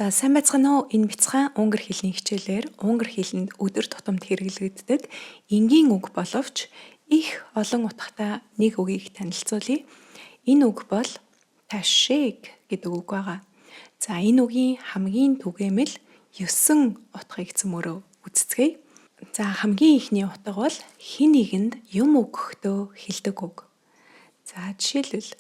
За сайн байцгаана уу? Энэ бяцхан унгар хэлний хичээлээр унгар хэлэнд өдөр тутамд хэрэглэгддэг энгийн үг боловч их олон утгатай нэг үгийг танилцуулъя. Энэ үг бол ташиг гэдэг үг байгаа. За энэ үгийн хамгийн түгээмэл 9 утгыг цөмөрөө үздэцгээе. За хамгийн ихний утга бол хэн нэгэнд юм өгөхдөө хэлдэг үг. За жишээлбэл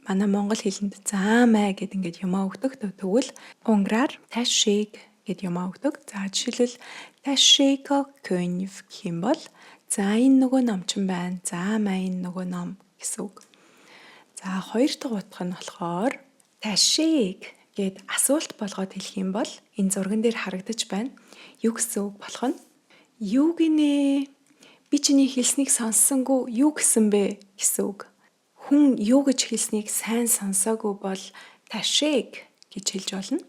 манай монгол хэлэнд заамай гэд ингээд юмаа өгдөг. Тэгвэл унгараар ташиг гэд юмаа өгдөг. За жишээлбэл ташико көнв гэх юм бол за энэ нөгөө ном чинь байна. Заамай энэ нөгөө ном гэсэн үг. За хоёр дахь утга нь болохоор ташиг гэд асуулт болгоод хэлэх юм бол энэ зурган дээр харагдаж байна. Юу гэсэн үг болох нь? Юу гинэ? Би чиний хэлснийг сонссонгүй юу гэсэн бэ гэсэн үг. Хүн юу гэж хэлснийг сайн сонсоогүй бол ташиг гэж хэлж болно.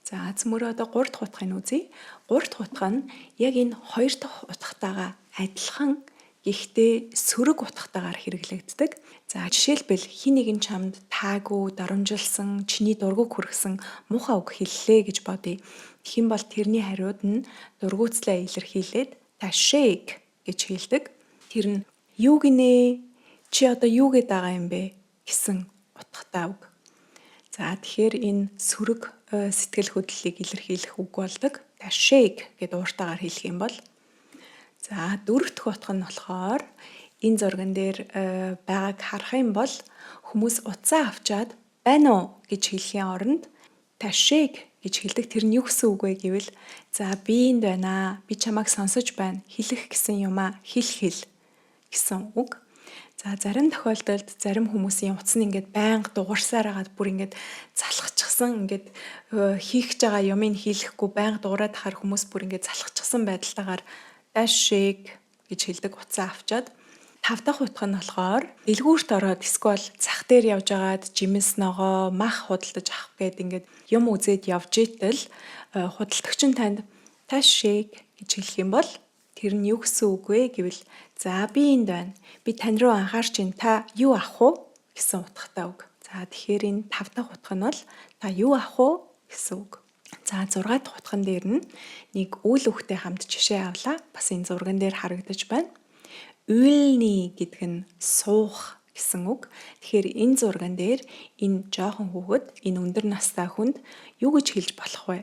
За цөмөрөө одоо 3 дахь утгыг үзье. 3 дахь утга нь яг энэ 2 дахь утгатайгаа адилхан гэхдээ сөрөг утгатайгаар хэрэглэгддэг. За жишээлбэл хин нэгэн чамд таагүй, дарамжилсан, чиний дургуг хүргэсэн муухай үг хэллээ гэж бодъё. Тэгхийн бол тэрний хариуд нь дургуутслаа илэрхийлээд ташиг гэж хэлдэг. Тэр нь юу гинэ? Чи одоо юу гээд байгаа юм бэ гэсэн утгатай үг. За тэгэхээр энэ сөрөг сэтгэл хөдлөлийг илэрхийлэх үг болдог. Ташиг гэд ууртаагаар хэлэх юм бол. За дөрөв дэх утга нь болохоор энэ зурган дээр байгааг харах юм бол хүмүүс утсаа авчаад байна уу гэж хэлхийн оронд ташиг гэж хэлдэг. Тэр нь юу гэсэн үг вэ гэвэл за би энд байна. Би чамайг сонсож байна. Хэлэх гэсэн юмаа хэл гэсэн үг. За зарим тохиолдолд зарим хүмүүсийн утас нь ингээд байнга дуурсаар хагаад бүр ингээд залхацчихсан ингээд хийх гэж байгаа юмыг хийлэхгүй байнга дуурайд хахаар хүмүүс бүр ингээд залхацчихсан байдалтайгаар ташиг гэж хэлдэг утсаа авчаад. 5 дахь утга нь болохоор дэлгүүрт ороод эсвэл зах дээр явж агаад жимс ногоо мах худалдаж авах гээд ингээд юм үзээд явж итэл худалдагч нь танд ташиг гэж хэлэх юм бол тэр нь юу гэсэн үг вэ гэвэл за би энд байна. Би тань руу анхаарч байна. Та юу авах уу гэсэн утгатай үг. За тэгэхээр энэ 5 дахь утга нь бол та юу авах уу гэсэн үг. За 6 дахь утган дээр нь нэг үйл өгтэй хамт жишээ авлаа. Бас энэ зурган дээр харагдаж байна. Үйлни гэдэг нь суух гэсэн үг. Тэгэхээр энэ зурган дээр энэ жоохон хүүхэд энэ өндөр настай хүнд юу гэж хэлж болох вэ?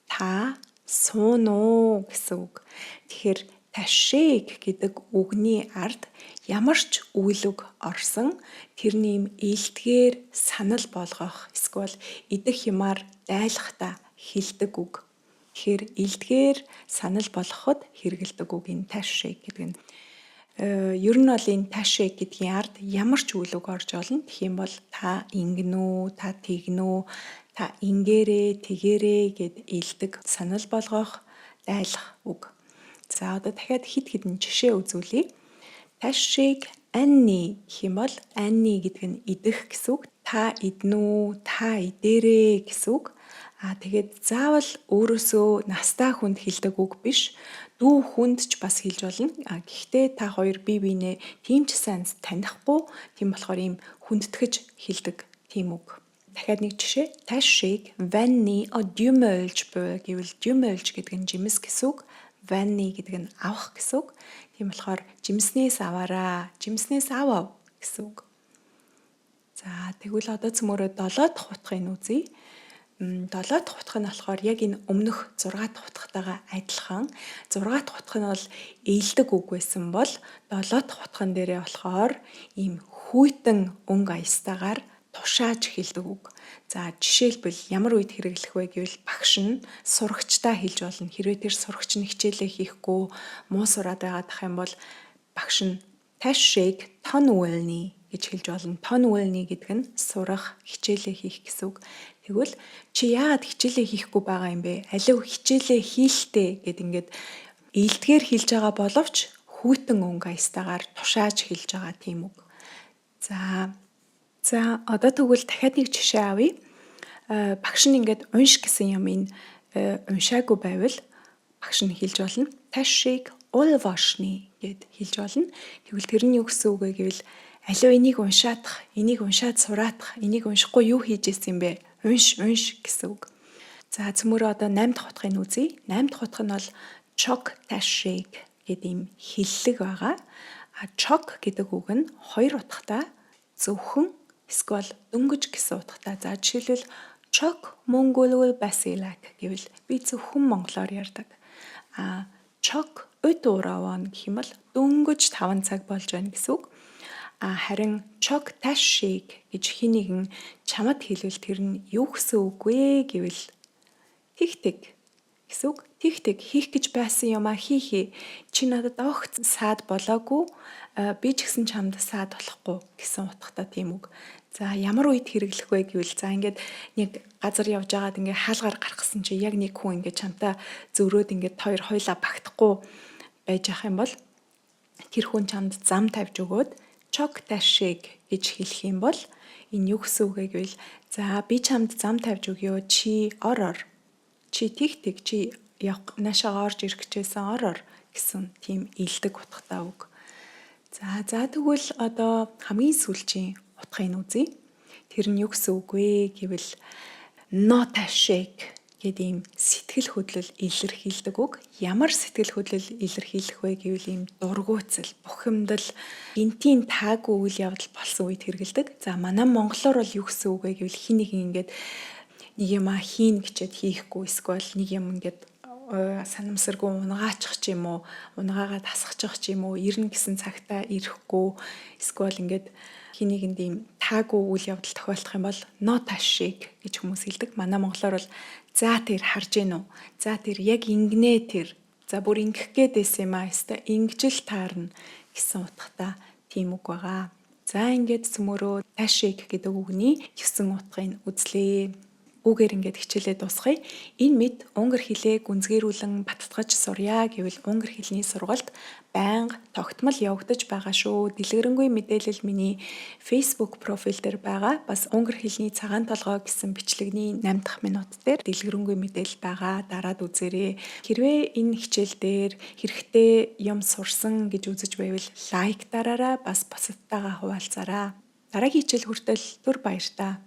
Та суун уу гэсэн үг. Тэгэхээр ташиг гэдэг үгний ард ямар ч үйл үг орсон тэрний юм ээлтгээр санал болгох эсвэл идэх юмар дайлахта хэлдэг үг. Тэгэхээр ээлтгээр санал болгоход хэрэгэлдэг үг энэ ташиг гэдэг нь. Ер нь бол энэ ташиг гэдгийн ард ямар ч үйл үг орж олно. Тэгэх юм бол та ингэнүү, та тэгнүү, та ингээрээ, тэгээрээ гэд ээлдэг санал болгох, дайлах үг. За одоо дахиад хид хідэн жишээ үзүүлье. Ташиг анни гэх юм бол анни гэдэг нь идэх гэсэн үг. Та иднүү, та идээрээ гэсэн үг. Тэгээд заавал өөрөөсөө настай хүнд хэлдэг үг биш. Дүү хүнд ч бас хэлж болно. Гэхдээ та хоёр бие биенээ тийм ч сайн танихгүй. Тийм болохоор ийм хүндэтгэж хэлдэг тийм үг. Дахиад нэг жишээ. Ташиг ванни одюмөлж буй гэвэл дюмөлж гэдэг нь жимс гэсэн үг. Ванни гэдэг нь авах гэсэн үг. Тийм болохоор жимснээс аваараа, жимснээс авав гэсэн үг. За тэгвэл одоо цөмөрөө 7 дахь утгыг үзье. 7 дахь утга нь болохоор яг энэ өмнөх 6 дахь утгатайгаа адилхан. 6 дахь утга нь бол ээлдэг үг байсан бол 7 дахь утган дээрээ болохоор ийм хүйтэн өнгө аястайгаар тушааж хэлдэг үг. За жишээлбэл ямар үед хэрэглэх вэ гэвэл багш нь сурагчтай хэлж болно. Хэрвээ тэр сурагч нь хичээлээ хийхгүй муу сураад байгаад ах юм бол багш нь ташиг тон үйлни гэж хэлж болно. Тон үйлни гэдэг нь сурах, хичээлээ хийх гэсэн үг. Тэгвэл чи яагаад хичээлээ хийхгүй байгаа юм бэ? Алив хичээлээ хийлтээ гэд ингээд ээлтгээр хэлж байгаа боловч хүйтэн өнгө аястайгаар тушааж хэлж байгаа тийм үг. За одоо тэгвэл дахиад нэг жишээ авъя. Багш нь ингээд унш гэсэн юмыг уншаагүй байвал багш нь хэлж болно. Ташиг улвашны гэд хэлж болно. Тэгвэл тэр нь юу гэсэн үг вэ гэвэл аливаа энийг уншаадах, энийг уншаад сураадах, энийг уншихгүй юу хийж ирсэн юм бэ? унш гэсэн үг. За цөмөрөө одоо 8 дахь утгыг үзье. 8 дахь утга нь бол чок ташиг гэдэг юм хиллэг байгаа. Чок гэдэг үг нь хоёр утгатай зөвхөн эсвэл дөнгөж гэсэн утгатай. За жишээлбэл чок мөнгөлгүй басилак гэвэл би зөвхөн монголоор ярьдаг. Чок өд ураван гэх юм бол дөнгөж 5 цаг болж байна гэсэн үг. Харин чок ташиг гэж хин нэгэн чамд хэлвэл тэр нь юу гэсэн үг вэ гэвэл тэгтэг гэсэн үг. Тэгтэг хийх гэж байсан юм хийхээ. Чи надад огт саад болоогүй. Би ч гэсэн чамд саад болохгүй гэсэн утгатай тийм үг. За ямар үед хэрэглэх вэ гэвэл за ингээд нэг газар явж байгаад ингээд хаалгаар гаргасан чи яг нэг хүн ингээд чамтай зөрөөд ингээд хоёр хойлоо багтахгүй байж ах юм бол тэр хүн чамд зам тавьж өгөөд чок ташиг гэж хэлэх юм бол энэ юу гэсэн үг вэ гэвэл за би чамд зам тавьж өгье чи ор. Чи тэгтэг чи наашаа орж ирэх гэжсэн ор гэсэн тийм илдэг утгатай үг. За тэгвэл одоо хамгийн сүүлийн утгыг үзье. Тэр нь юу гэсэн үг вэ гэвэл ноташиг гэдэг ийм сэтгэл хөдлөл илэрхийлдэг үг. Ямар сэтгэл хөдлөл илэрхийлэх вэ гэвэл ийм дургуутсал, бухимдал, гинтийн таагүй үйл явдал болсон үед хэрэгэлдэг. За манай монголоор бол юу гэсэн үг вэ гэвэл хин нэг ингээд нэг юм хийн гэчихэд хийхгүй эсвэл нэг юм ингээд санамсаргүй унгаачих ч юм уу, унгаагаа тасгачих ч юм уу, ирнэ гэсэн цагтаа ирэхгүй эсвэл ингээд хин нэгэнд ийм таагүй үйл явдал тохиолдох юм бол ноташиг гэж хүмүүс хэлдэг. Манай монголоор бол за тэр харж гин үү? За тэр яг ингэнэ тэр. За бүр ингэх гээд байсан юм ёстой. Ингэжл таарна гэсэн утгатай тийм үг байгаа. За ингээд цөмөрөө ташиг гэдэг үгний 9 утгыг үзлээ. Үгээр ингээд хичээлээ дуусгая. Энэ мэд унгар хэлээ гүнзгийрүүлэн баттгаж сурья гэвэл унгар хэлний сургалт байнга тогтмол явагдаж байгаа шүү. Дэлгэрэнгүй мэдээлэл миний Facebook профиль дээр байгаа. Бас унгар хэлний цагаан толгой гэсэн бичлэгний 8 дахь минут дээр дэлгэрэнгүй мэдээлэл байгаа. Дараад үзээрэй. Хэрвээ энэ хичээл дээр хэрэгтэй юм сурсан гэж үзэж байвал лайк дараарай. Бас бусадтайгаа хуваалцаарай. Дараагийн хичээл хүртэл түр баяр та.